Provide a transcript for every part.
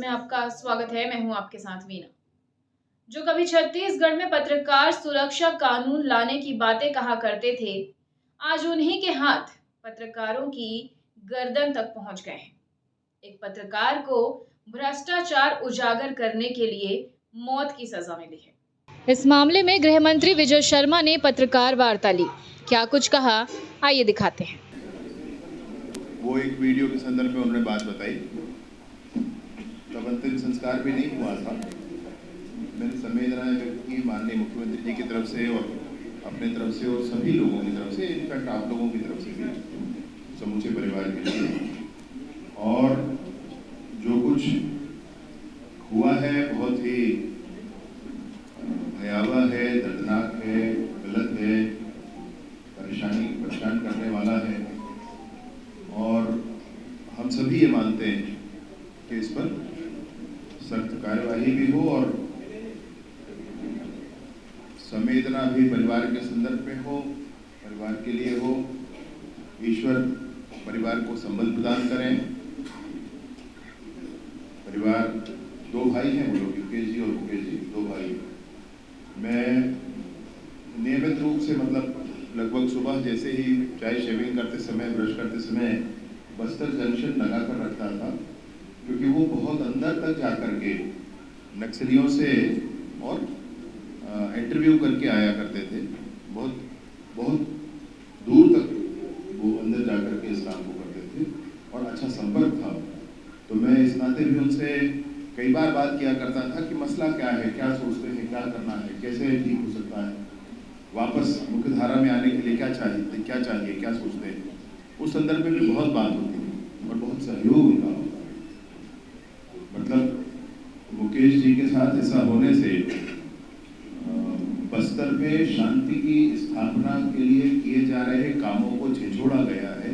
में आपका स्वागत है। मैं हूं आपके साथ वीना। जो कभी छत्तीसगढ़ में पत्रकार सुरक्षा कानून लाने की बातें कहा करते थे, आज उन्हीं के हाथ पत्रकारों की गर्दन तक पहुंच गए हैं। एक पत्रकार को भ्रष्टाचार उजागर करने के लिए मौत की सजा मिली है। इस मामले में गृह मंत्री विजय शर्मा ने पत्रकार वार्ता ली। क्या कुछ कहा, आइए दिखाते हैं। वो एक वीडियो के संदर्भ में उन्होंने बात बताई। तब अंतिम संस्कार भी नहीं हुआ था। मैंने संवेदनाएं व्यक्त की माननीय मुख्यमंत्री जी की तरफ से और अपने तरफ से और सभी लोगों की तरफ से, इनफैक्ट आप लोगों की तरफ से भी, समूचे परिवार के लिए। और जो कुछ हुआ है बहुत ही भयावह है, दर्दनाक है, गलत है, परेशान करने वाला है। और हम सभी ये मानते हैं कि इस पर सख्त कार्यवाही भी हो और संवेदना भी परिवार के संदर्भ में हो, परिवार के लिए हो। ईश्वर परिवार को संबल प्रदान करें। परिवार दो भाई हैं, वो लोग युकेश जी और मुकेश जी, दो भाई। मैं नियमित रूप से लगभग सुबह जैसे ही चाय शेविंग करते समय, ब्रश करते समय बस्तर जंक्शन लगा कर रखता था, क्योंकि वो बहुत अंदर तक जाकर के नक्सलियों से और इंटरव्यू करके आया करते थे। बहुत बहुत दूर तक वो अंदर जाकर के इस काम को करते थे और अच्छा संपर्क था। तो मैं इस नाते भी उनसे कई बार बात किया करता था कि मसला क्या है, क्या सोचते हैं, क्या करना है, कैसे ठीक हो सकता है, वापस मुख्य धारा में आने के लिए क्या चाहिए, क्या सोचते हैं। उस संदर्भ में भी बहुत बात होती है और बहुत सहयोग उनका होता है। मुकेश जी के साथ ऐसा होने से बस्तर में शांति की स्थापना के लिए किए जा रहे कामों को झिझोड़ा गया है।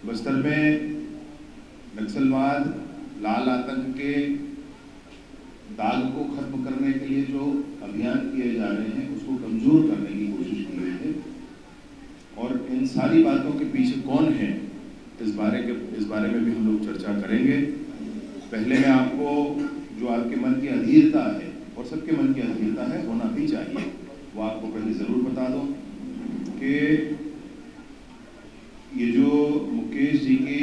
बस्तर में नक्सलवाद, लाल आतंक के दाग को खत्म करने के लिए जो अभियान किए जा रहे हैं, उसको कमजोर करने की कोशिश की गई है। और इन सारी बातों के पीछे कौन है, इस बारे में भी हम लोग चर्चा करेंगे। पहले मैं आपको जो आपके मन की अधीरता है और सबके मन की अधीरता है, होना भी चाहिए, वो आपको पहले जरूर बता दो कि ये जो मुकेश जी की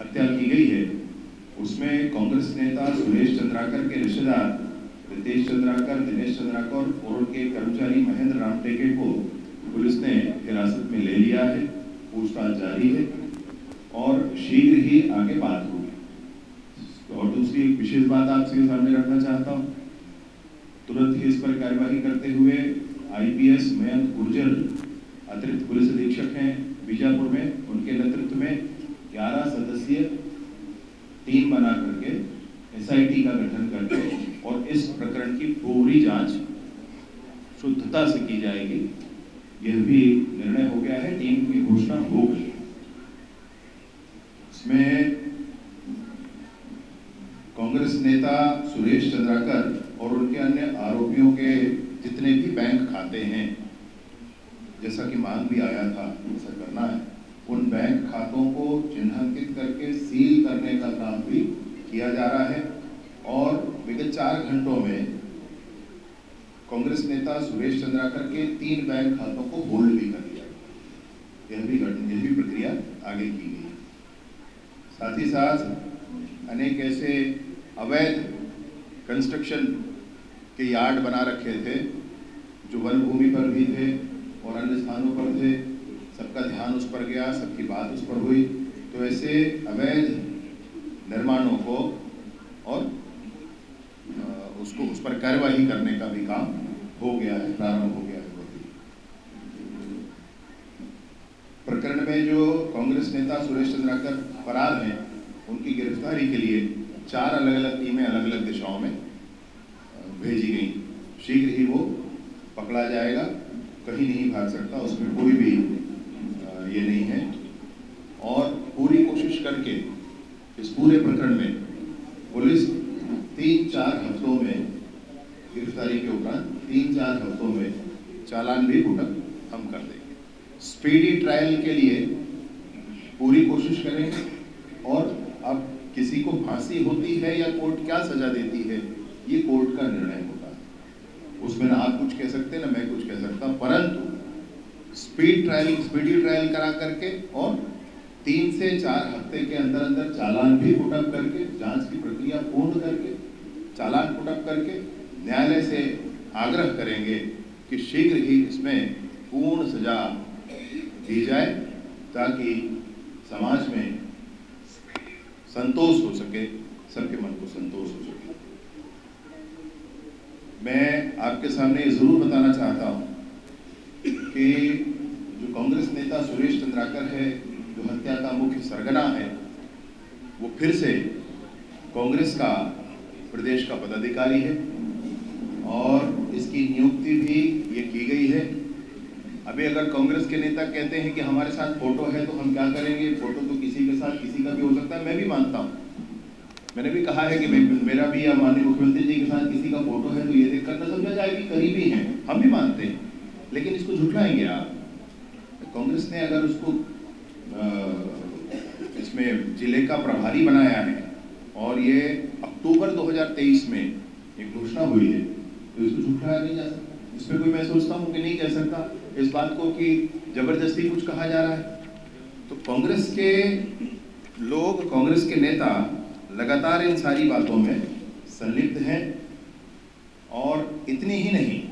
हत्या की गई है, उसमें कांग्रेस नेता सुरेश चंद्राकर के रिश्तेदार रितेश चंद्राकर, दिनेश चंद्राकर और उनके कर्मचारी महेंद्र रामटेके को पुलिस ने हिरासत में ले लिया है। पूछताछ जारी है और शीघ्र ही आगे बात होगी। और दूसरी एक विशेष बात आपके सामने रखना चाहता हूँ, तुरंत ही इस पर कार्यवाही करते हुए IPS मयंक गुर्जर अतिरिक्त पुलिस अधीक्षक हैं बीजापुर में, उनके नेतृत्व में 11 सदस्यीय टीम बना करके SIT का गठन करके और इस प्रकरण की पूरी जांच शुद्धता से की जाएगी, यह भी निर्णय हो गया है। टीम की घोषणा हो गई। इसमें कांग्रेस नेता सुरेश चंद्राकर और उनके अन्य आरोपियों के जितने भी बैंक खाते हैं, जैसा कि मांग भी आया था, ऐसा करना है, उन बैंक खातों को चिन्हांकित करके सील करने का काम भी किया जा रहा है। और विगत 4 घंटों में कांग्रेस नेता सुरेश चंद्राकर के 3 बैंक खातों को होल्ड भी कर लिया। यह भी प्रक्रिया आगे की गई। साथ ही साथ अनेक ऐसे अवैध कंस्ट्रक्शन के यार्ड बना रखे थे, जो वन भूमि पर भी थे और अन्य स्थानों पर थे। सबका ध्यान उस पर गया, सबकी बात उस पर हुई। तो ऐसे अवैध निर्माणों को और उस पर कार्यवाही करने का भी काम हो गया है, प्रारंभ हो गया है। प्रकरण में जो कांग्रेस नेता सुरेश चंद्राकर फरार हैं, उनकी गिरफ्तारी के लिए 4 अलग-अलग टीमें अलग अलग दिशाओं में भेजी गई। शीघ्र ही वो पकड़ा जाएगा, कहीं नहीं भाग सकता, उसमें कोई भी ये नहीं है। और पूरी कोशिश करके इस पूरे प्रकरण में पुलिस 3-4 हफ्तों में, गिरफ्तारी के उपरांत 3-4 हफ्तों में चालान भी गुटक हम कर देंगे। स्पीडी ट्रायल के लिए पूरी कोशिश करेंगे। और अब किसी को फांसी होती है या कोर्ट क्या सजा देती है, ये कोर्ट का निर्णय होता है। उसमें ना आप कुछ कह सकते ना मैं कुछ कह सकता, परंतु स्पीडी ट्रायल करा करके और 3 से 4 हफ्ते के अंदर अंदर चालान भी पुटअप करके, जांच की प्रक्रिया पूर्ण करके, चालान पुटअप करके न्यायालय से आग्रह करेंगे कि शीघ्र ही इसमें पूर्ण सजा दी जाए, ताकि समाज में संतोष हो सके, सबके मन को संतोष हो सके। मैं आपके सामने ये जरूर बताना चाहता हूँ कि जो कांग्रेस नेता सुरेश चंद्राकर है, जो हत्या का मुख्य सरगना है, वो फिर से कांग्रेस का प्रदेश का पदाधिकारी है और इसकी नियुक्ति भी ये की गई है। अभी अगर कांग्रेस के नेता कहते हैं कि हमारे साथ फोटो है तो हम क्या करेंगे, फोटो तो किसी के साथ किसी का भी हो सकता है, मैं भी मानता हूँ। मैंने भी कहा है कि मेरा भी या माननीय मुख्यमंत्री जी के साथ किसी का फोटो है तो ये देखकर न समझा जाए कि करीबी हैं, हम भी मानते हैं, लेकिन इसको झुठलाएंगे आप। कांग्रेस ने अगर उसको इसमें जिले का प्रभारी बनाया है और ये अक्टूबर 2023 में एक घोषणा हुई है, तो इसको झुठलाया नहीं जा सकता। इसमें कोई मैं सोचता हूँ कि नहीं कह सकता इस बात को कि जबरदस्ती कुछ कहा जा रहा है। तो कांग्रेस के लोग, कांग्रेस के नेता लगातार इन सारी बातों में संलिप्त हैं। और इतनी ही नहीं,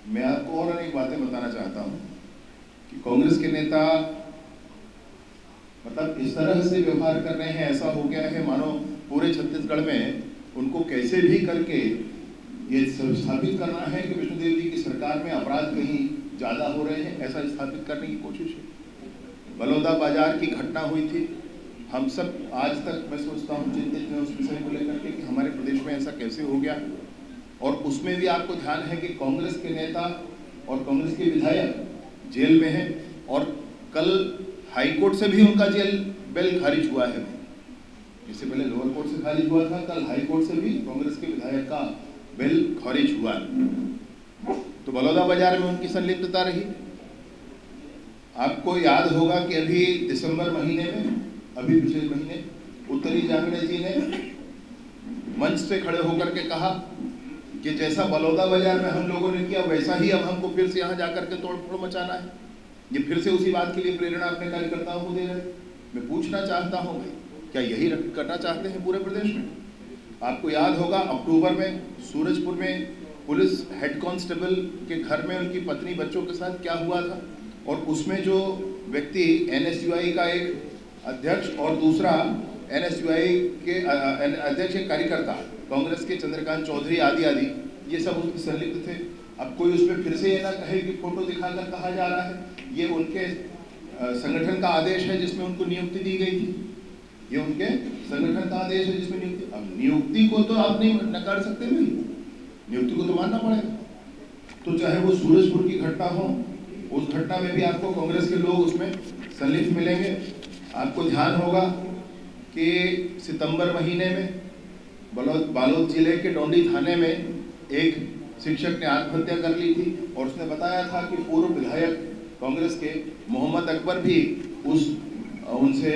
मैं आपको और अनेक बातें बताना चाहता हूं कि कांग्रेस के नेता मतलब इस तरह से व्यवहार कर रहे हैं, ऐसा हो गया है मानो पूरे छत्तीसगढ़ में उनको कैसे भी करके ये स्थापित करना है कि विष्णुदेव जी की सरकार में अपराध कहीं ज्यादा हो रहे हैं, ऐसा स्थापित करने की कोशिश है। बलौदा बाजार की घटना हुई थी, हम सब आज तक मैं सोचता हूँ चिंतित हैं उस विषय को लेकर के कि हमारे प्रदेश में ऐसा कैसे हो गया। और उसमें भी आपको ध्यान है कि कांग्रेस के नेता और कांग्रेस के विधायक जेल में हैं और कल हाईकोर्ट से भी उनका जेल बेल खारिज हुआ है। इससे पहले लोअर कोर्ट से खारिज हुआ था, कल हाईकोर्ट से भी कांग्रेस के विधायक का बेल खारिज हुआ। तो बलौदा बाजार में उनकी संलिप्तता रही। आपको याद होगा कि अभी दिसंबर महीने में, अभी पिछले महीने उत्तरी जांगड़े जी ने मंच से खड़े होकर के कहा कि जैसा बलौदा बाजार में हम लोगों ने किया वैसा ही अब हमको फिर से यहाँ जाकर के तोड़फोड़ मचाना है। ये फिर से उसी बात के लिए प्रेरणा अपने कार्यकर्ताओं को दे रहे हैं। मैं पूछना चाहता हूँ, क्या यही करना चाहते हैं पूरे प्रदेश में? आपको याद होगा अक्टूबर में सूरजपुर में पुलिस हेड कांस्टेबल के घर में उनकी पत्नी बच्चों के साथ क्या हुआ था, और उसमें जो व्यक्ति एनएसयूआई का एक अध्यक्ष और दूसरा एनएसयूआई के अध्यक्ष एक कार्यकर्ता कांग्रेस के चंद्रकांत चौधरी आदि ये सब उसमें संलिप्त थे। अब कोई उसमें फिर से ये ना कहे कि फोटो दिखाकर कहा जा रहा है, ये उनके संगठन का आदेश है जिसमें उनको नियुक्ति दी गई थी। ये उनके संगठन का आदेश है जिसमें नियुक्ति, अब नियुक्ति को तो आप नहीं नकार सकते भाई, नियुक्ति को तो मानना पड़ेगा। तो चाहे वो सूरजपुर की घटना हो, उस घटना में भी आपको कांग्रेस के लोग उसमें संलिप्त मिलेंगे। आपको ध्यान होगा कि सितंबर महीने में बालोद जिले के डोंडी थाने में एक शिक्षक ने आत्महत्या कर ली थी और उसने बताया था कि पूर्व विधायक कांग्रेस के मोहम्मद अकबर भी उनसे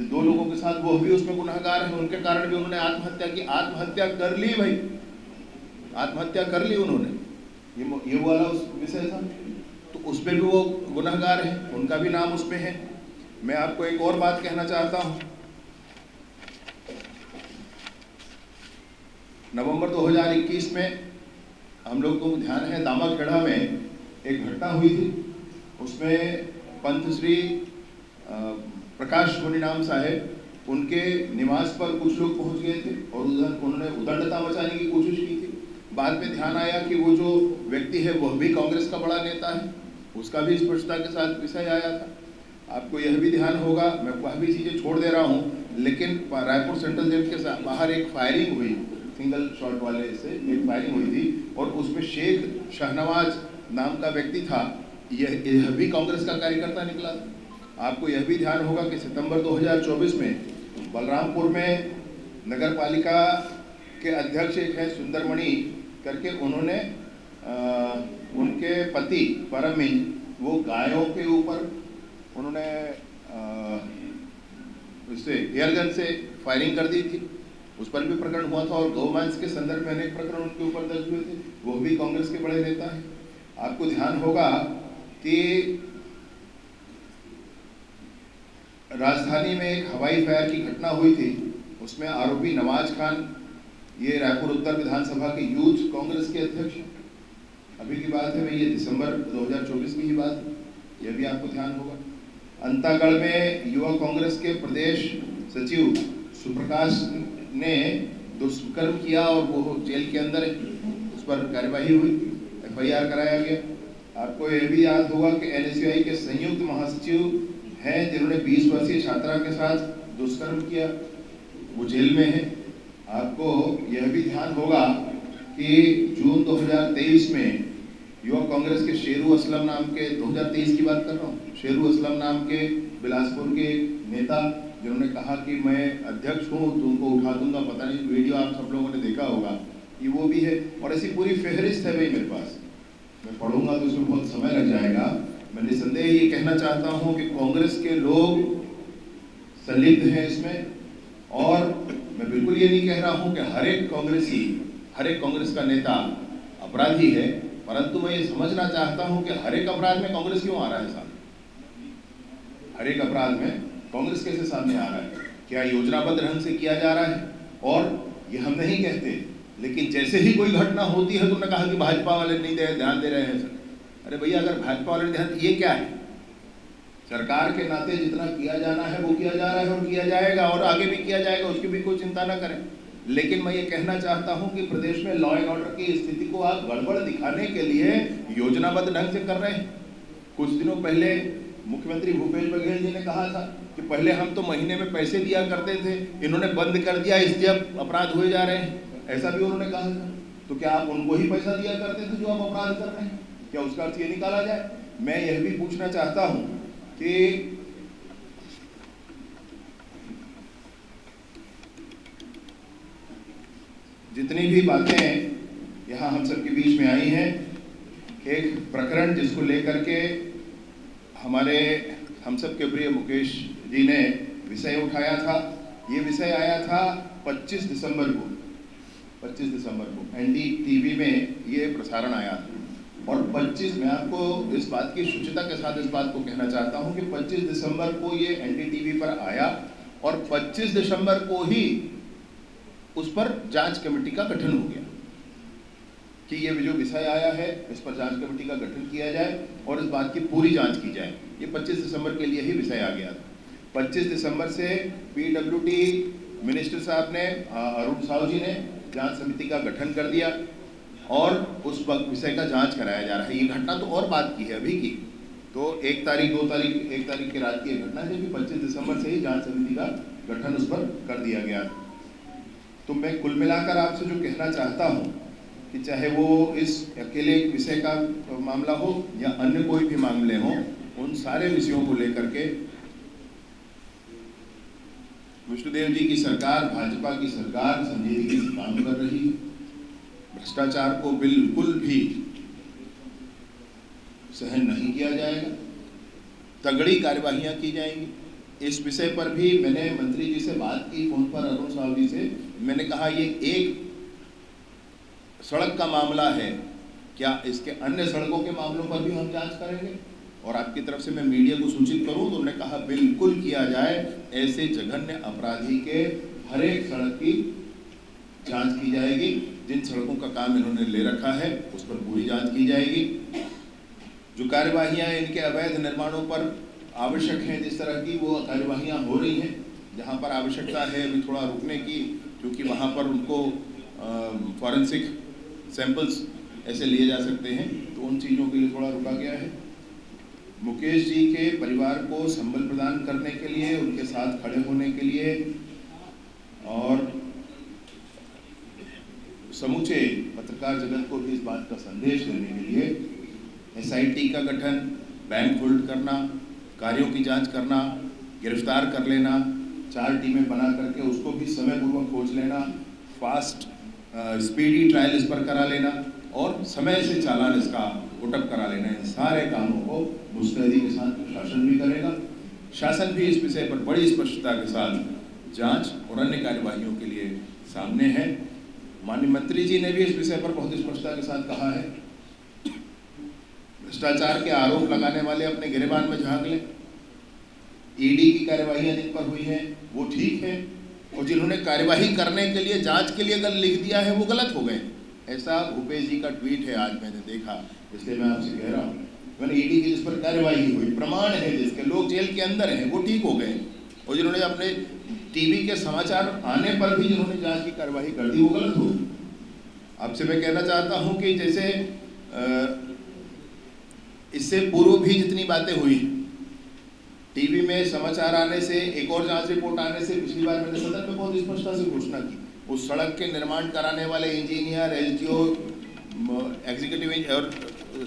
2 लोगों के साथ वो भी उसमें गुनहगार हैं, उनके कारण भी उन्होंने आत्महत्या की। आत्महत्या कर ली भाई, आत्महत्या कर ली उन्होंने, ये वाला उस विषय था। तो उसमें भी वो गुनहगार हैं, उनका भी नाम उसमें है। मैं आपको एक और बात कहना चाहता हूँ, नवंबर 2021 में हम लोग को ध्यान है दामाखेड़ा में एक घटना हुई थी। उसमें पंत श्री प्रकाश मुनि नाम साहेब, उनके निवास पर कुछ लोग पहुंच गए थे और उन्होंने उदंडता मचाने की कोशिश की थी। बाद में ध्यान आया कि वो जो व्यक्ति है वह भी कांग्रेस का बड़ा नेता है, उसका भी स्पष्टता के साथ विषय आया था। आपको यह भी ध्यान होगा, मैं वह भी चीज़ें छोड़ दे रहा हूँ, लेकिन रायपुर सेंट्रल जेल के बाहर एक फायरिंग हुई, सिंगल शॉट वाले से एक फायरिंग हुई थी और उसमें शेख शाहनवाज नाम का व्यक्ति था, यह भी कांग्रेस का कार्यकर्ता निकला। आपको यह भी ध्यान होगा कि सितंबर 2024 में बलरामपुर में नगर पालिका के अध्यक्ष एक है सुंदरमणि करके, उन्होंने उनके पति परमिन वो गायों के ऊपर उन्होंने उससे एयर गन से फायरिंग कर दी थी, उस पर भी प्रकरण हुआ था। और गौमांस के संदर्भ में अनेक प्रकरण उनके ऊपर दर्ज हुए थे, वो भी कांग्रेस के बड़े नेता हैं। आपको ध्यान होगा कि राजधानी में एक हवाई फायर की घटना हुई थी, उसमें आरोपी नवाज खान, ये रायपुर उत्तर विधानसभा के यूथ कांग्रेस के अध्यक्ष हैं। अभी की बात है, ये दिसंबर 2024 की ही बात है, यह भी आपको ध्यान होगा। अंतागढ़ में युवा कांग्रेस के प्रदेश सचिव सुप्रकाश ने दुष्कर्म किया और वो जेल के अंदर है, उस पर कार्यवाही हुई, FIR कराया गया। आपको यह भी याद होगा कि NSUI के संयुक्त महासचिव हैं जिन्होंने 20 वर्षीय छात्रा के साथ दुष्कर्म किया, वो जेल में है। आपको यह भी ध्यान होगा कि जून 2023 में युवा कांग्रेस के शेरू असलम नाम के, 2023 की बात कर रहा हूँ, शेरू असलम नाम के बिलासपुर के नेता जिन्होंने कहा कि मैं अध्यक्ष हूँ तो उनको उठा दूंगा, पता नहीं वीडियो आप सब लोगों ने देखा होगा, ये वो भी है। और ऐसी पूरी फहरिस्त है भाई मेरे पास, मैं पढ़ूंगा तो उसमें बहुत समय लग जाएगा। मैं निसंदेह ये कहना चाहता हूँ कि कांग्रेस के लोग संलिप्त हैं इसमें, और मैं बिल्कुल ये नहीं कह रहा हूँ कि हर एक कांग्रेस का नेता अपराधी है, परंतु मैं ये समझना चाहता हूं कि हर एक अपराध में कांग्रेस क्यों आ रहा है सामने, हर एक अपराध में कांग्रेस कैसे सामने आ रहा है, क्या योजनाबद्ध ढंग से किया जा रहा है? और ये हम नहीं कहते, लेकिन जैसे ही कोई घटना होती है तो उन्होंने कहा कि भाजपा वाले नहीं ध्यान दे रहे हैं सर। अरे भैया, अगर भाजपा वाले ध्यान, ये क्या है? सरकार के नाते जितना किया जाना है वो किया जा रहा है और किया जाएगा और आगे भी किया जाएगा, उसकी भी कोई चिंता ना करें। लेकिन मैं ये कहना चाहता हूं कि प्रदेश में लॉ एंड ऑर्डर की स्थिति को आप गड़बड़ दिखाने के लिए योजनाबद्ध ढंग से कर रहे हैं। कुछ दिनों पहले मुख्यमंत्री भूपेश बघेल जी ने कहा था कि पहले हम तो महीने में पैसे दिया करते थे, इन्होंने बंद कर दिया, इसलिए अब अपराध हुए जा रहे हैं, ऐसा भी उन्होंने कहा था। तो क्या आप उनको ही पैसा दिया करते थे जो आप अपराध कर रहे हैं? क्या उसका अर्थ ये निकाला जाए? मैं यह भी पूछना चाहता हूं कि जितनी भी बातें यहाँ हम सबके बीच में आई हैं, एक प्रकरण जिसको लेकर के हम सब के प्रिय मुकेश जी ने विषय उठाया था, ये विषय आया था 25 दिसंबर को NDTV में ये प्रसारण आया था। और 25, मैं आपको इस बात की शुचिता के साथ इस बात को कहना चाहता हूँ कि 25 दिसंबर को ये NDTV पर आया और 25 दिसंबर को ही उस पर जांच कमेटी का गठन हो गया कि ये जो विषय आया है इस पर जांच कमेटी का गठन किया जाए और इस बात की पूरी जांच की जाए। ये 25 दिसंबर के लिए ही विषय आ गया था। 25 दिसंबर से PWD मिनिस्टर साहब ने, अरुण साहू जी ने जांच समिति का गठन कर दिया और उस विषय का जांच कराया जा रहा है। ये घटना तो और बात की है अभी की, तो 1 तारीख 2 तारीख 1 तारीख की रात की घटना है, जबकि 25 दिसंबर से ही जांच समिति का गठन उस पर कर दिया गया। तो मैं कुल मिलाकर आपसे जो कहना चाहता हूँ कि चाहे वो इस अकेले विषय का मामला हो या अन्य कोई भी मामले हों, उन सारे विषयों को लेकर के विष्णुदेव जी की सरकार, भाजपा की सरकार संजीदगी से काम कर रही है। भ्रष्टाचार को बिल्कुल भी सहन नहीं किया जाएगा, तगड़ी कार्यवाहियां की जाएंगी। इस विषय पर भी मैंने मंत्री जी से बात की फोन पर, अरुण साहू जी से। मैंने कहा ये एक सड़क का मामला है, क्या इसके अन्य सड़कों के मामलों पर भी हम जांच करेंगे और आपकी तरफ से मैं मीडिया को सूचित करूं? तो उन्होंने कहा बिल्कुल किया जाए, ऐसे जघन्य अपराधी के हर एक सड़क की जांच की जाएगी। जिन सड़कों का काम इन्होंने ले रखा है उस पर पूरी जांच की जाएगी। जो कार्यवाहियां इनके अवैध निर्माणों पर आवश्यक हैं, जिस तरह की वो कार्यवाहियां हो रही हैं, जहां पर आवश्यकता है अभी थोड़ा रुकने की, क्योंकि वहां पर उनको फॉरेंसिक सैंपल्स ऐसे लिए जा सकते हैं, तो उन चीज़ों के लिए थोड़ा रुका गया है। मुकेश जी के परिवार को संबल प्रदान करने के लिए, उनके साथ खड़े होने के लिए और समूचे पत्रकार जगत को भी इस बात का संदेश देने के लिए SIT का गठन, बैंक होल्ड करना, कार्यों की जांच करना, गिरफ्तार कर लेना, 4 टीमें बना करके उसको भी समय पूर्वक खोज लेना, फास्ट स्पीडी ट्रायल इस पर करा लेना और समय से चालान इसका पुटअप करा लेना, इन सारे कामों को मुस्तैदी के साथ प्रशासन भी करेगा। शासन भी इस विषय पर बड़ी स्पष्टता के साथ जांच और अन्य कार्यवाहियों के लिए सामने है। माननीय मंत्री जी ने भी इस विषय पर बहुत स्पष्टता के साथ कहा है, भ्रष्टाचार के आरोप लगाने वाले अपने गिरेबान में झांक लें। ईडी की कार्यवाहियां जिन पर हुई हैं वो ठीक है, और जिन्होंने कार्यवाही करने के लिए, जांच के लिए अगर लिख दिया है वो गलत हो गए। ऐसा भूपेश जी का ट्वीट है, आज मैंने देखा, इसलिए मैं आपसे कह रहा हूँ, मैंने ईडी की जिस पर कार्यवाही हुई, प्रमाण है जिसके, लोग जेल के अंदर हैं, वो ठीक हो गए। और जिन्होंने अपने टीवी के समाचार आने पर भी जिन्होंने जांच की कार्यवाही कर दी वो गलत हो। आपसे मैं कहना चाहता हूं कि जैसे इससे पूर्व भी जितनी बातें हुई, टीवी में समाचार आने से, एक और जांच रिपोर्ट आने से, पिछली बार मैंने सदन में बहुत स्पष्टता से घोषणा की, उस सड़क के निर्माण कराने वाले इंजीनियर, एसडीओ, एग्जीक्यूटिव और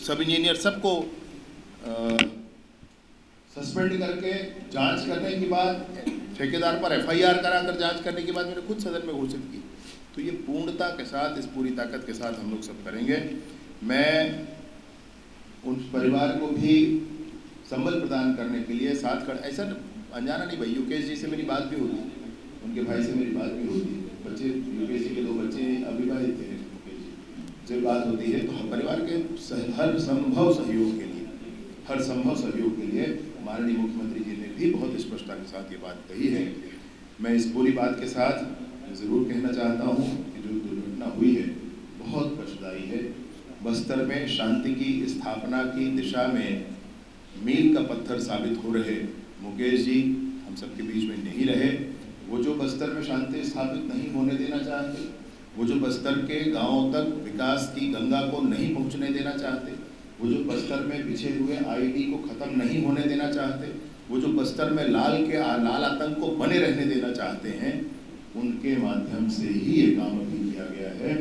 सब इंजीनियर सबको सस्पेंड करके जांच करने के बाद, ठेकेदार पर एफआईआर कराकर जांच करने के बाद मैंने खुद सदन में घोषित की। तो ये पूर्णता के साथ, इस पूरी ताकत के साथ हम लोग सब करेंगे। मैं उन परिवार को भी संबल प्रदान करने के लिए साथ खड़ा, ऐसा अनजाना नहीं भाई, यूकेश जी से मेरी बात भी होती, उनके भाई से मेरी बात भी होती, बच्चे, यूकेश जी के 2 बच्चे अविवाहित थे, यूकेश जी से बात होती है। तो परिवार के हर संभव सहयोग के लिए, हर संभव सहयोग के लिए माननीय मुख्यमंत्री जी ने भी बहुत स्पष्टता के साथ ये बात कही है। मैं इस पूरी बात के साथ ज़रूर कहना चाहता हूँ कि जो दुर्घटना हुई है बहुत कष्टदायी है। बस्तर में शांति की स्थापना की दिशा में मील का पत्थर साबित हो रहे मुकेश जी हम सबके बीच में नहीं रहे। वो जो बस्तर में शांति स्थापित नहीं होने देना चाहते, वो जो बस्तर के गाँवों तक विकास की गंगा को नहीं पहुँचने देना चाहते, वो जो बस्तर में बिछे हुए आईडी को ख़त्म नहीं होने देना चाहते, वो जो बस्तर में लाल आतंक को बने रहने देना चाहते हैं, उनके माध्यम से ही ये काम अभी किया गया है।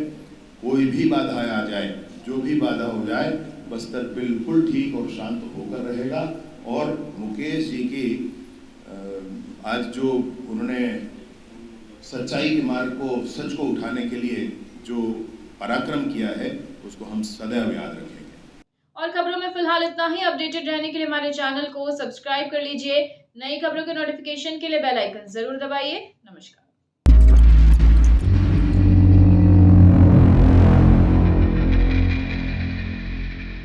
कोई भी बाधा आ जाए, जो भी बाधा हो जाए, बस्तर बिल्कुल ठीक और शांत होकर रहेगा। और मुकेश जी की आज जो उन्होंने सच्चाई के मार्ग को, सच को उठाने के लिए जो पराक्रम किया है, उसको हम सदैव याद रखेंगे। और खबरों में फिलहाल इतना ही। अपडेटेड रहने के लिए हमारे चैनल को सब्सक्राइब कर लीजिए। नई खबरों के नोटिफिकेशन के लिए बेल आइकन जरूर दबाइए। नमस्कार।